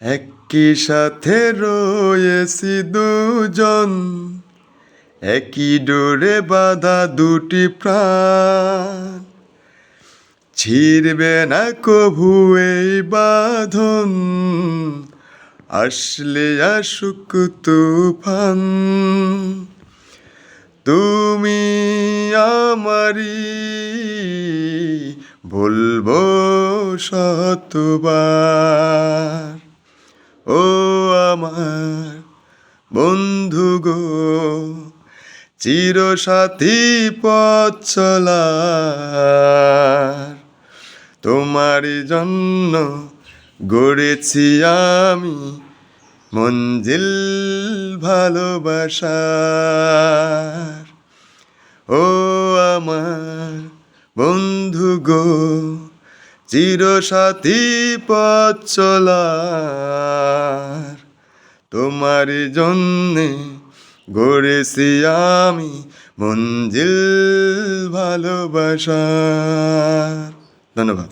একই সাথে রয়েছি দুজন, একই ডোরে বাঁধা দুটি প্রাণ। ছিড়বে না কভু এই বাঁধন, আসলে আসুক তুফান। তুমি আমারি, বলবো শতবার। ও আমার বন্ধু গো, চিরসাথী পথ চলার, তোমারই জন্য গড়েছি আমি মঞ্জিল ভালোবাসার। ও আমার বন্ধু গো, চিরসাথী পথ চলার, তোমারই জন্যে গড়েছি আমি মঞ্জিল ভালোবাসার। ধন্যবাদ।